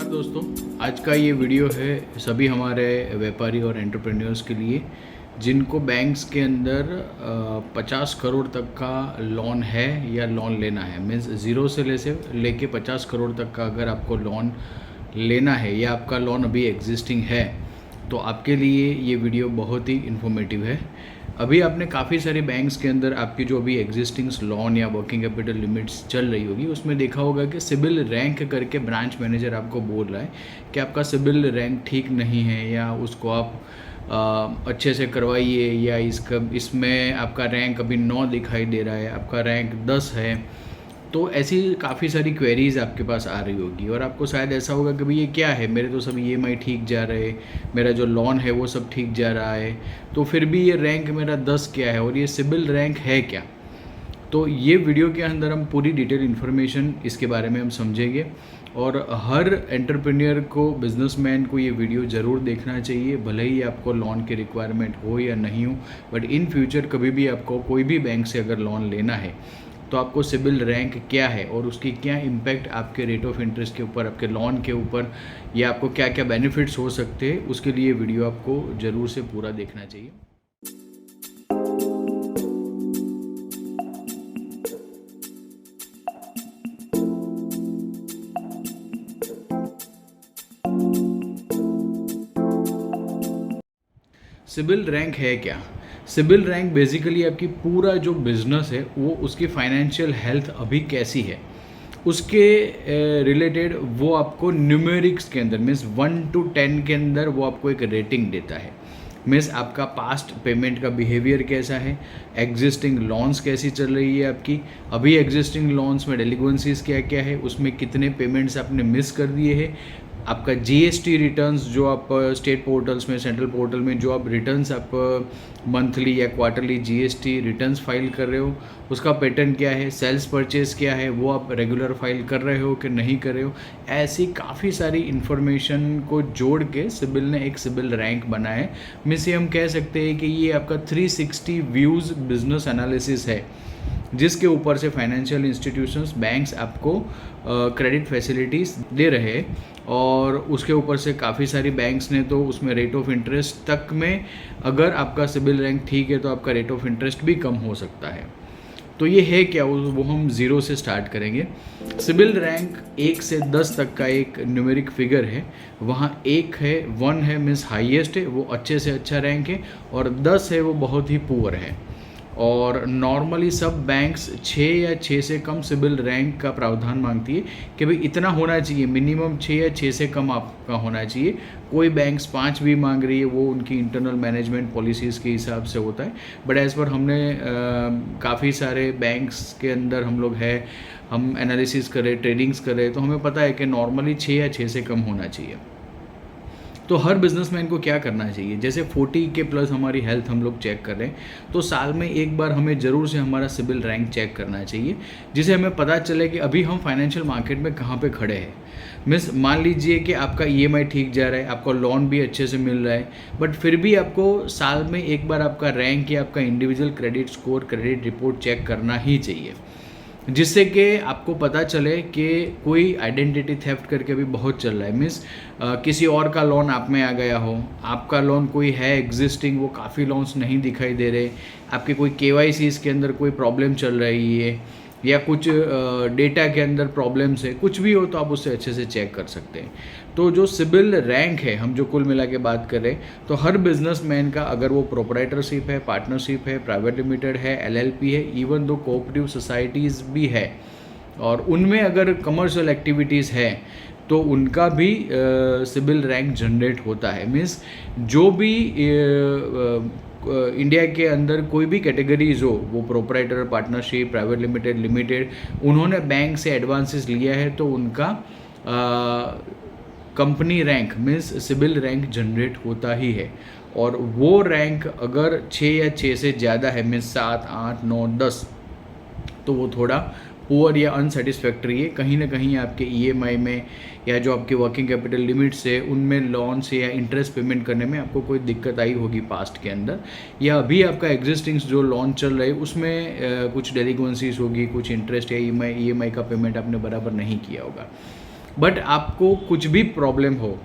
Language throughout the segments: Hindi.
नमस्कार दोस्तों। आज का ये वीडियो है सभी हमारे व्यापारी और एंटरप्रेन्योर्स के लिए जिनको बैंक्स के अंदर 50 करोड़ तक का लोन है या लोन लेना है। मीन्स ज़ीरो से लेके 50 करोड़ तक का अगर आपको लोन लेना है या आपका लोन अभी एग्जिस्टिंग है तो आपके लिए ये वीडियो बहुत ही इन्फॉर्मेटिव है। अभी आपने काफ़ी सारे बैंक्स के अंदर आपकी जो अभी एग्जिस्टिंग लोन या वर्किंग कैपिटल लिमिट्स चल रही होगी उसमें देखा होगा कि सिबिल रैंक करके ब्रांच मैनेजर आपको बोल रहा है कि आपका सिबिल रैंक ठीक नहीं है या उसको आप अच्छे से करवाइए या इसमें आपका रैंक अभी 9 दिखाई दे रहा है, आपका रैंक 10 है। तो ऐसी काफ़ी सारी क्वेरीज़ आपके पास आ रही होगी और आपको शायद ऐसा होगा कि भाई ये क्या है, मेरे तो सब EMI ठीक जा रहे, मेरा जो लोन है वो सब ठीक जा रहा है, तो फिर भी ये रैंक मेरा 10 क्या है और ये सिबिल रैंक है क्या। तो ये वीडियो के अंदर हम पूरी डिटेल इन्फॉर्मेशन इसके बारे में हम समझेंगे और हर एंटरप्रेन्योर को, बिजनेसमैन को ये वीडियो ज़रूर देखना चाहिए, भले ही आपको लोन की रिक्वायरमेंट हो या नहीं हो। बट इन फ्यूचर कभी भी आपको कोई भी बैंक से अगर लोन लेना है तो आपको सिबिल रैंक क्या है और उसकी क्या इम्पैक्ट आपके रेट ऑफ इंटरेस्ट के ऊपर, आपके लोन के ऊपर, या आपको क्या क्या बेनिफिट्स हो सकते हैं, उसके लिए वीडियो आपको ज़रूर से पूरा देखना चाहिए। सिबिल रैंक है क्या? सिबिल रैंक बेसिकली आपकी पूरा जो बिजनेस है वो उसकी फाइनेंशियल हेल्थ अभी कैसी है उसके रिलेटेड वो आपको न्यूमेरिक्स के अंदर मीन्स 1 to 10 के अंदर वो आपको एक रेटिंग देता है। मीन्स आपका पास्ट पेमेंट का बिहेवियर कैसा है, एग्जिस्टिंग लॉन्स कैसी चल रही है आपकी, अभी एग्जिस्टिंग लॉन्स में डेलिक्वेंसीज क्या क्या है, उसमें कितने पेमेंट्स आपने मिस कर दिए हैं, आपका GST रिटर्न्स जो आप स्टेट पोर्टल्स में, सेंट्रल पोर्टल में जो आप रिटर्न्स आप मंथली या क्वार्टरली GST रिटर्न्स फाइल कर रहे हो उसका पैटर्न क्या है, सेल्स परचेज क्या है, वो आप रेगुलर फाइल कर रहे हो कि नहीं कर रहे हो। ऐसी काफ़ी सारी इन्फॉर्मेशन को जोड़ के सिबिल ने एक सिबिल रैंक बनाया है। मीन्स ये हम कह सकते हैं कि ये आपका 360 व्यूज़ बिजनेस एनालिसिस है जिसके ऊपर से फाइनेंशियल इंस्टीट्यूशंस, बैंक्स आपको क्रेडिट फैसिलिटीज़ दे रहे हैं और उसके ऊपर से काफ़ी सारी बैंक्स ने तो उसमें रेट ऑफ इंटरेस्ट तक में, अगर आपका सिबिल रैंक ठीक है तो आपका रेट ऑफ इंटरेस्ट भी कम हो सकता है। तो ये है क्या, वो हम ज़ीरो से स्टार्ट करेंगे। सिबिल रैंक 1 से 10 तक का एक न्यूमेरिक फिगर है, वहाँ 1 है, 1 है मीन्स हाईएस्ट है, वो अच्छे से अच्छा रैंक है, और 10 है वो बहुत ही पुअर है। और नॉर्मली सब बैंक्स 6 या 6 से कम सिबिल रैंक का प्रावधान मांगती है कि भाई इतना होना चाहिए, मिनिमम 6 या 6 से कम आपका होना चाहिए। कोई बैंक्स 5 भी मांग रही है, वो उनकी इंटरनल मैनेजमेंट पॉलिसीज़ के हिसाब से होता है। बट एज़ पर हमने काफ़ी सारे बैंक्स के अंदर हम लोग है, हम एनालिसिस करें, ट्रेडिंग्स करें, तो हमें पता है कि नॉर्मली 6 या 6 से कम होना चाहिए। तो हर बिजनेसमैन को क्या करना चाहिए, जैसे 40 के प्लस हमारी हेल्थ हम लोग चेक कर रहे हैं तो साल में एक बार हमें ज़रूर से हमारा सिबिल रैंक चेक करना चाहिए, जिससे हमें पता चले कि अभी हम फाइनेंशियल मार्केट में कहाँ पे खड़े हैं। मीन्स मान लीजिए कि आपका EMI ठीक जा रहा है, आपका लोन भी अच्छे से मिल रहा है, बट फिर भी आपको साल में एक बार आपका रैंक या आपका individual credit score, credit report check करना ही चाहिए, जिससे कि आपको पता चले कि कोई आइडेंटिटी थेफ्ट करके भी बहुत चल रहा है। मीन्स किसी और का लोन आप में आ गया हो, आपका लोन कोई है एग्जिस्टिंग, वो काफ़ी लोन्स नहीं दिखाई दे रहे, आपके कोई KYCs के अंदर कोई प्रॉब्लम चल रही है या कुछ डेटा के अंदर प्रॉब्लम्स है, कुछ भी हो तो आप उससे अच्छे से चेक कर सकते हैं। तो जो सिबिल रैंक है, हम जो कुल मिला के बात करें तो हर बिजनेसमैन का, अगर वो प्रोप्राइटरशिप है, पार्टनरशिप है, प्राइवेट लिमिटेड है, LLP है, इवन दो कोऑपरेटिव सोसाइटीज़ भी है और उनमें अगर कमर्शियल एक्टिविटीज़ है तो उनका भी सिबिल रैंक जनरेट होता है। मीन्स जो भी इंडिया के अंदर कोई भी कैटेगरीज हो, वो प्रोप्राइटर, पार्टनरशिप, प्राइवेट लिमिटेड, उन्होंने बैंक से एडवांसेस लिया है तो उनका company rank means CIBIL rank generate होता ही है। और वो रैंक अगर 6 या 6 से ज़्यादा है, मीन्स 7, 8, 9, 10, तो वो थोड़ा पुअर या अनसेटिस्फैक्ट्री है। कहीं ना कहीं आपके EMI में या जो आपके वर्किंग कैपिटल लिमिट्स है उनमें लोन से या इंटरेस्ट पेमेंट करने में आपको कोई दिक्कत आई होगी पास्ट के अंदर, या अभी आपका एग्जिस्टिंग जो लोन चल रहा है उसमें कुछ डेलिक्वेंसीज होगी, कुछ इंटरेस्ट या EMI का पेमेंट आपने बराबर नहीं किया होगा। बट आपको कुछ भी प्रॉब्लम हो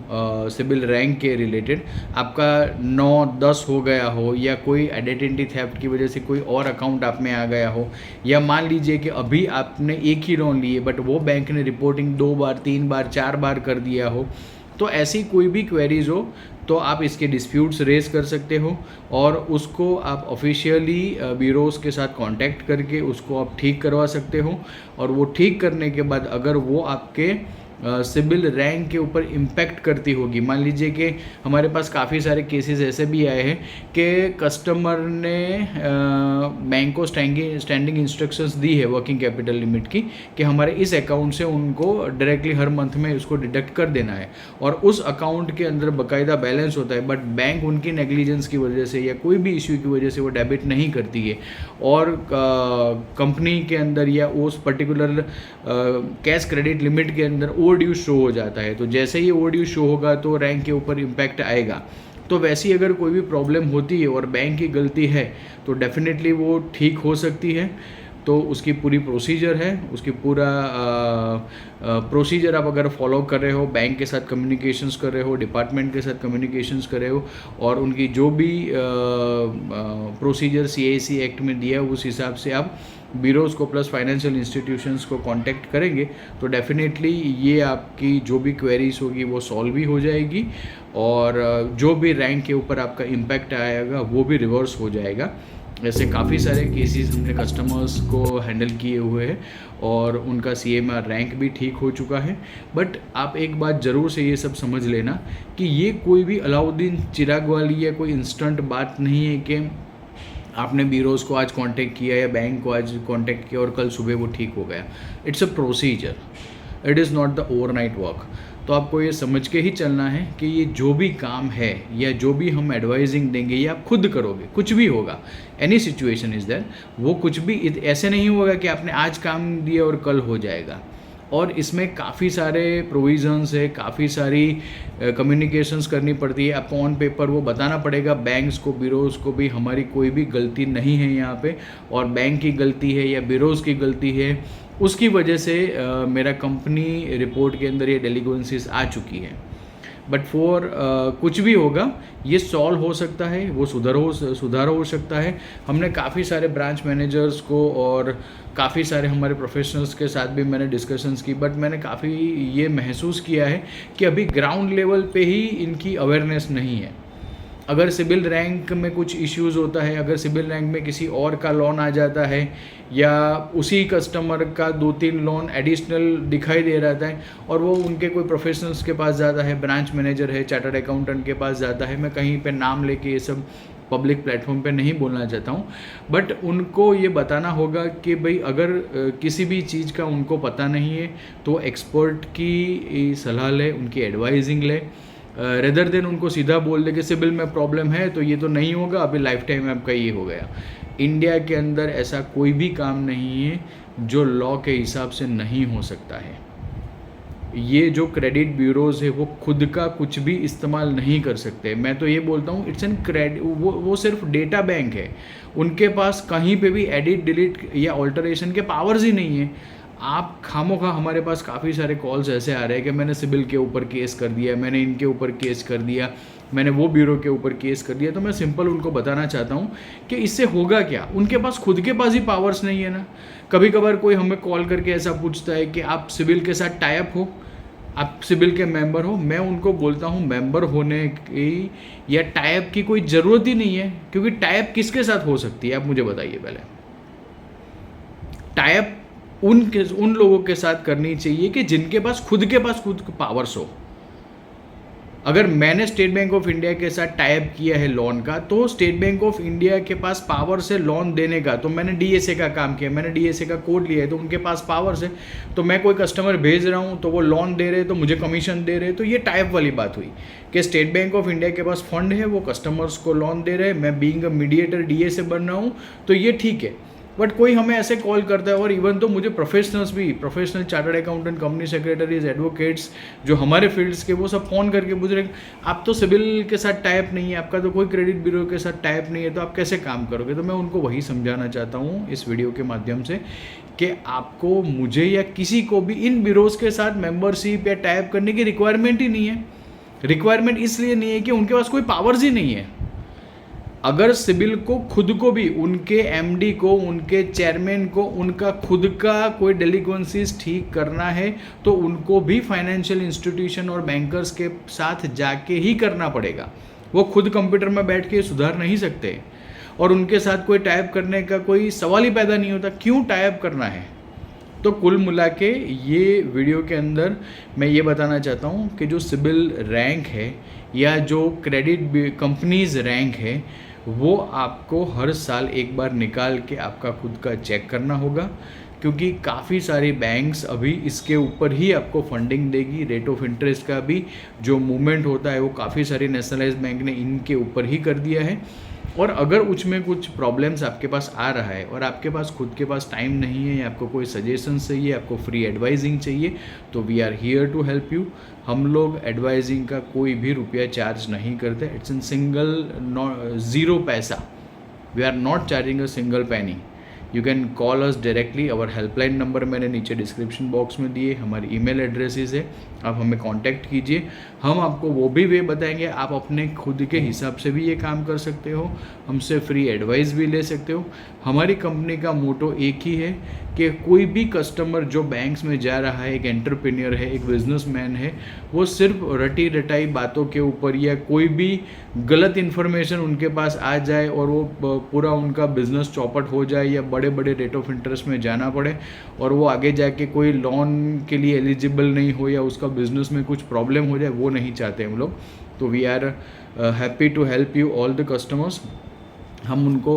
सिबिल रैंक के रिलेटेड, आपका 9-10 हो गया हो, या कोई आइडेंटिटी थेफ्ट की वजह से कोई और अकाउंट आप में आ गया हो, या मान लीजिए कि अभी आपने एक ही लोन लिए बट वो बैंक ने रिपोर्टिंग 2 बार 3 बार 4 बार कर दिया हो, तो ऐसी कोई भी क्वेरीज हो तो आप इसके डिस्प्यूट्स रेज कर सकते हो और उसको आप ऑफिशियली ब्यूरोज़ के साथ कांटेक्ट करके उसको आप ठीक करवा सकते हो। और वो ठीक करने के बाद अगर वो आपके सिबिल रैंक के ऊपर इम्पैक्ट करती होगी, मान लीजिए कि हमारे पास काफ़ी सारे केसेस ऐसे भी आए हैं कि कस्टमर ने बैंक को स्टैंडिंग इंस्ट्रक्शंस दी है वर्किंग कैपिटल लिमिट की कि हमारे इस अकाउंट से उनको डायरेक्टली हर मंथ में उसको डिडक्ट कर देना है, और उस अकाउंट के अंदर बाकायदा बैलेंस होता है, बट बैंक उनकी नेग्लिजेंस की वजह से या कोई भी इश्यू की वजह से वो डेबिट नहीं करती है, और कंपनी के अंदर या उस पर्टिकुलर कैश क्रेडिट लिमिट के अंदर ओवरड्यू शो हो जाता है। तो जैसे ही ओवरड्यू शो होगा तो रैंक के ऊपर इम्पैक्ट आएगा। तो वैसी अगर कोई भी प्रॉब्लम होती है और बैंक की गलती है तो डेफिनेटली वो ठीक हो सकती है। तो उसकी पूरी प्रोसीजर है, उसकी पूरा प्रोसीजर आप अगर फॉलो कर रहे हो, बैंक के साथ कम्युनिकेशंस कर रहे हो, डिपार्टमेंट के साथ कम्युनिकेशंस कर रहे हो, और उनकी जो भी प्रोसीजर CIC एक्ट में दिया है उस हिसाब से आप ब्यूरोज़ को प्लस फाइनेंशियल इंस्टीट्यूशंस को कांटेक्ट करेंगे तो डेफिनेटली ये आपकी जो भी क्वेरीज होगी वो सॉल्व भी हो जाएगी, और जो भी रैंक के ऊपर आपका इम्पैक्ट आएगा वो भी रिवर्स हो जाएगा। ऐसे काफ़ी सारे केसेस हमने कस्टमर्स को हैंडल किए हुए हैं और उनका CMR रैंक भी ठीक हो चुका है। बट आप एक बात ज़रूर से ये सब समझ लेना कि ये कोई भी अलाउद्दीन चिराग वाली या कोई इंस्टेंट बात नहीं है कि आपने ब्यूरोज़ को आज कांटेक्ट किया या बैंक को आज कांटेक्ट किया और कल सुबह वो ठीक हो गया। It's a procedure, it is not the overnight work. तो आपको ये समझ के ही चलना है कि ये जो भी काम है या जो भी हम एडवाइजिंग देंगे ये आप खुद करोगे, कुछ भी होगा, एनी सिचुएशन इज़ देयर, वो कुछ भी ऐसे नहीं होगा कि आपने आज काम दिया और कल हो जाएगा। और इसमें काफ़ी सारे प्रोविज़न्स है, काफ़ी सारी कम्युनिकेशंस करनी पड़ती है, आपको ऑन पेपर वो बताना पड़ेगा बैंक्स को, ब्यूरोज़ को भी हमारी कोई भी गलती नहीं है यहाँ पे, और बैंक की गलती है या ब्यूरोज़ की गलती है उसकी वजह से मेरा कंपनी रिपोर्ट के अंदर ये डेलिक्वेंसीज आ चुकी है। बट फॉर कुछ भी होगा ये सॉल्व हो सकता है, वो सुधार हो सकता है। हमने काफ़ी सारे ब्रांच मैनेजर्स को और काफ़ी सारे हमारे प्रोफेशनल्स के साथ भी मैंने डिस्कशंस की, बट मैंने काफ़ी ये महसूस किया है कि अभी ग्राउंड लेवल पे ही इनकी अवेयरनेस नहीं है। अगर सिबिल रैंक में कुछ इश्यूज़ होता है, अगर सिबिल रैंक में किसी और का लोन आ जाता है या उसी कस्टमर का 2-3 लोन एडिशनल दिखाई दे रहा है और वो उनके कोई प्रोफेशनल्स के पास जाता है, ब्रांच मैनेजर है, चार्टर्ड अकाउंटेंट के पास जाता है, मैं कहीं पे नाम लेके ये सब पब्लिक प्लेटफॉर्म पे नहीं बोलना चाहता हूँ, बट उनको ये बताना होगा कि भाई अगर किसी भी चीज़ का उनको पता नहीं है तो एक्सपर्ट की सलाह ले, उनकी एडवाइजिंग ले, रेदर देन उनको सीधा बोल दे कि सिबिल में प्रॉब्लम है तो ये तो नहीं होगा, अभी लाइफ टाइम आपका ये हो गया। इंडिया के अंदर ऐसा कोई भी काम नहीं है जो लॉ के हिसाब से नहीं हो सकता है। ये जो क्रेडिट ब्यूरोज़ है वो खुद का कुछ भी इस्तेमाल नहीं कर सकते। मैं तो ये बोलता हूँ इट्स एन क्रेडिट, वो सिर्फ डेटा बैंक है, उनके पास कहीं पे भी एडिट डिलीट या ऑल्टरेशन के पावर्स ही नहीं है। आप खामोखा, हमारे पास काफ़ी सारे कॉल्स ऐसे आ रहे हैं कि मैंने सिबिल के ऊपर केस कर दिया, मैंने इनके ऊपर केस कर दिया, मैंने वो ब्यूरो के ऊपर केस कर दिया। तो मैं सिंपल उनको बताना चाहता हूँ कि इससे होगा क्या, उनके पास खुद के पास ही पावर्स नहीं है ना। कभी कभार कोई हमें कॉल करके ऐसा पूछता है कि आप सिबिल के साथ टाइप हो, आप सिबिल के मेंबर हो। मैं उनको बोलता हूँ मेंबर होने की या टाइप की कोई ज़रूरत ही नहीं है, क्योंकि टाइप किसके साथ हो सकती है आप मुझे बताइए पहले। टाइप उन लोगों के साथ करनी चाहिए कि जिनके पास खुद पावर्स हो। अगर मैंने स्टेट बैंक ऑफ इंडिया के साथ टाइप किया है लोन का, तो स्टेट बैंक ऑफ इंडिया के पास पावर से लोन देने का, तो मैंने DSA का काम किया, मैंने DSA का कोड लिया है, तो उनके पास पावर्स है। तो मैं कोई कस्टमर भेज रहा हूँ तो वो लोन दे रहे, तो मुझे कमीशन दे रहे, तो ये टाइप वाली बात हुई कि स्टेट बैंक ऑफ इंडिया के पास फंड है, वो कस्टमर्स को लोन दे रहे, मैं बीइंग अ मीडिएटर DSA बन रहा हूँ, तो ये ठीक है। बट कोई हमें ऐसे कॉल करता है, और इवन तो मुझे professional chartered accountant, company secretaries, advocates जो हमारे फील्ड्स के, वो सब फ़ोन करके पूछ रहे आप तो सिबिल के साथ टाइप नहीं है, आपका तो कोई क्रेडिट ब्यूरो के साथ टाइप नहीं है, तो आप कैसे काम करोगे। तो मैं उनको वही समझाना चाहता हूँ इस वीडियो के माध्यम से कि आपको, मुझे या किसी को भी इन ब्यूरोज के साथ मेंबरशिप या टाइप करने की रिक्वायरमेंट ही नहीं है। रिक्वायरमेंट इसलिए नहीं है कि उनके पास कोई पावर्स ही नहीं है। अगर सिबिल को खुद को भी, उनके एमडी को, उनके चेयरमैन को, उनका खुद का कोई डेलिक्वेंसीज ठीक करना है तो उनको भी फाइनेंशियल इंस्टीट्यूशन और बैंकर्स के साथ जाके ही करना पड़ेगा। वो खुद कंप्यूटर में बैठ के सुधार नहीं सकते और उनके साथ कोई टाइप करने का कोई सवाल ही पैदा नहीं होता। क्यों टाइप करना है? तो कुल मिला के ये वीडियो के अंदर मैं ये बताना चाहता हूँ कि जो सिबिल रैंक है या जो क्रेडिट कंपनीज रैंक है वो आपको हर साल एक बार निकाल के आपका खुद का चेक करना होगा, क्योंकि काफ़ी सारी बैंक्स अभी इसके ऊपर ही आपको फंडिंग देगी। रेट ऑफ इंटरेस्ट का भी जो मूवमेंट होता है वो काफ़ी सारी नेशनलाइज्ड बैंक ने इनके ऊपर ही कर दिया है। और अगर उसमें कुछ प्रॉब्लम्स आपके पास आ रहा है और आपके पास खुद के पास टाइम नहीं है या आपको कोई सजेशन चाहिए, आपको फ्री एडवाइजिंग चाहिए, तो we are here to help you. हम लोग एडवाइजिंग का कोई भी रुपया चार्ज नहीं करते। इट्स इन सिंगल, ज़ीरो पैसा। We are not charging a single penny. You can call us directly. Our helpline number मैंने नीचे डिस्क्रिप्शन बॉक्स में दिए, हमारी ईमेल एड्रेसेस है, आप हमें कांटेक्ट कीजिए। हम आपको वो भी वे बताएंगे, आप अपने खुद के हिसाब से भी ये काम कर सकते हो, हमसे फ्री एडवाइस भी ले सकते हो। हमारी कंपनी का मोटो एक ही है कि कोई भी कस्टमर जो बैंक्स में जा रहा है, एक एंटरप्रेन्योर है, एक बिजनेसमैन है, वो सिर्फ रटी रटाई बातों के ऊपर या कोई भी गलत इन्फॉर्मेशन उनके पास आ जाए और वो पूरा उनका बिजनेस चौपट हो जाए या बड़े बड़े रेट ऑफ इंटरेस्ट में जाना पड़े और वो आगे जाके कोई लोन के लिए एलिजिबल नहीं हो या उसका बिजनेस में कुछ प्रॉब्लम हो जाए, वो नहीं चाहते हम लोग। तो we are happy to help you all the customers. हम उनको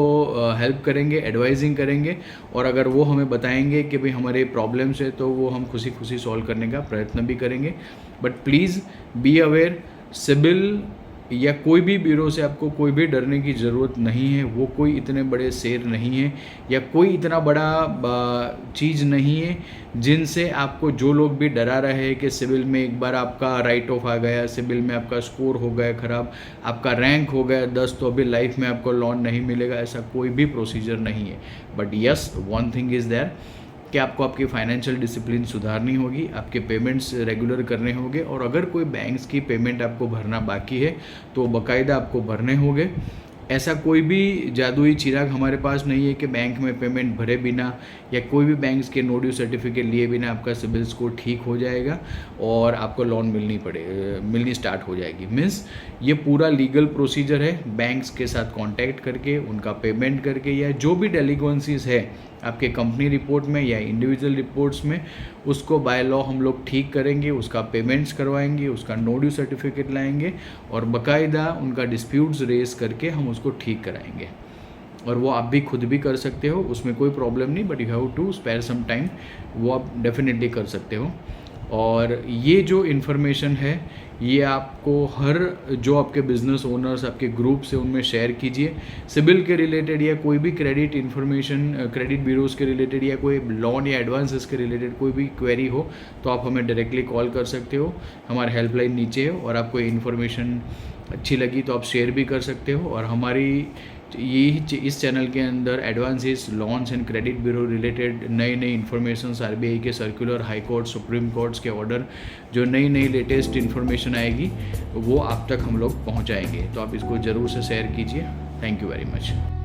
हेल्प करेंगे, एडवाइजिंग करेंगे, और अगर वो हमें बताएंगे कि भाई हमारे प्रॉब्लम्स है तो वो हम खुशी खुशी सॉल्व करने का प्रयत्न भी करेंगे। But please be aware, CIBIL या कोई भी ब्यूरो से आपको कोई भी डरने की ज़रूरत नहीं है। वो कोई इतने बड़े शेर नहीं है या कोई इतना बड़ा चीज़ नहीं है जिनसे आपको जो लोग भी डरा रहे हैं कि सिबिल में एक बार आपका राइट ऑफ आ गया, सिबिल में आपका स्कोर हो गया ख़राब, आपका रैंक हो गया 10 तो अभी लाइफ में आपको लोन नहीं मिलेगा, ऐसा कोई भी प्रोसीजर नहीं है। But yes, one thing is there कि आपको आपकी फाइनेंशियल डिसिप्लिन सुधारनी होगी, आपके पेमेंट्स रेगुलर करने होंगे, और अगर कोई बैंक्स की पेमेंट आपको भरना बाकी है तो बाकायदा आपको भरने होंगे। ऐसा कोई भी जादुई चिराग हमारे पास नहीं है कि बैंक में पेमेंट भरे बिना या कोई भी बैंक्स के नो ड्यू सर्टिफिकेट लिए बिना आपका सिबिल स्कोर ठीक हो जाएगा और आपको लोन मिलनी स्टार्ट हो जाएगी। मीन्स ये पूरा लीगल प्रोसीजर है। बैंक्स के साथ कांटेक्ट करके, उनका पेमेंट करके, या जो भी डेलिक्वेंसीज है आपके कंपनी रिपोर्ट में या इंडिविजुअल रिपोर्ट्स में, उसको बाय लॉ हम लोग ठीक करेंगे, उसका पेमेंट्स करवाएंगे, उसका नो ड्यू सर्टिफिकेट लाएंगे और बाकायदा उनका डिस्प्यूट्स रेज करके हम उसको ठीक कराएंगे। और वो आप भी खुद भी कर सकते हो, उसमें कोई प्रॉब्लम नहीं, but you have to spare some time, वो आप डेफिनेटली कर सकते हो। और ये जो इन्फॉर्मेशन है ये आपको हर जो आपके बिजनेस ओनर्स, आपके ग्रुप से, उनमें शेयर कीजिए। सिबिल के रिलेटेड या कोई भी क्रेडिट इन्फॉर्मेशन, क्रेडिट ब्यूरोज के रिलेटेड या कोई लोन या एडवांसेस के रिलेटेड कोई भी क्वेरी हो तो आप हमें डायरेक्टली कॉल कर सकते हो। हमारा हेल्पलाइन नीचे है, और आपको इन्फॉर्मेशन अच्छी लगी तो आप शेयर भी कर सकते हो। और हमारी यही इस चैनल के अंदर advances, loans and credit bureau related नई इन्फॉर्मेशन, आरबीआई के circular, high court, supreme courts के ऑर्डर, जो नई लेटेस्ट इन्फॉर्मेशन आएगी वो आप तक हम लोग पहुंचाएंगे। तो आप इसको ज़रूर से शेयर कीजिए। Thank you very much.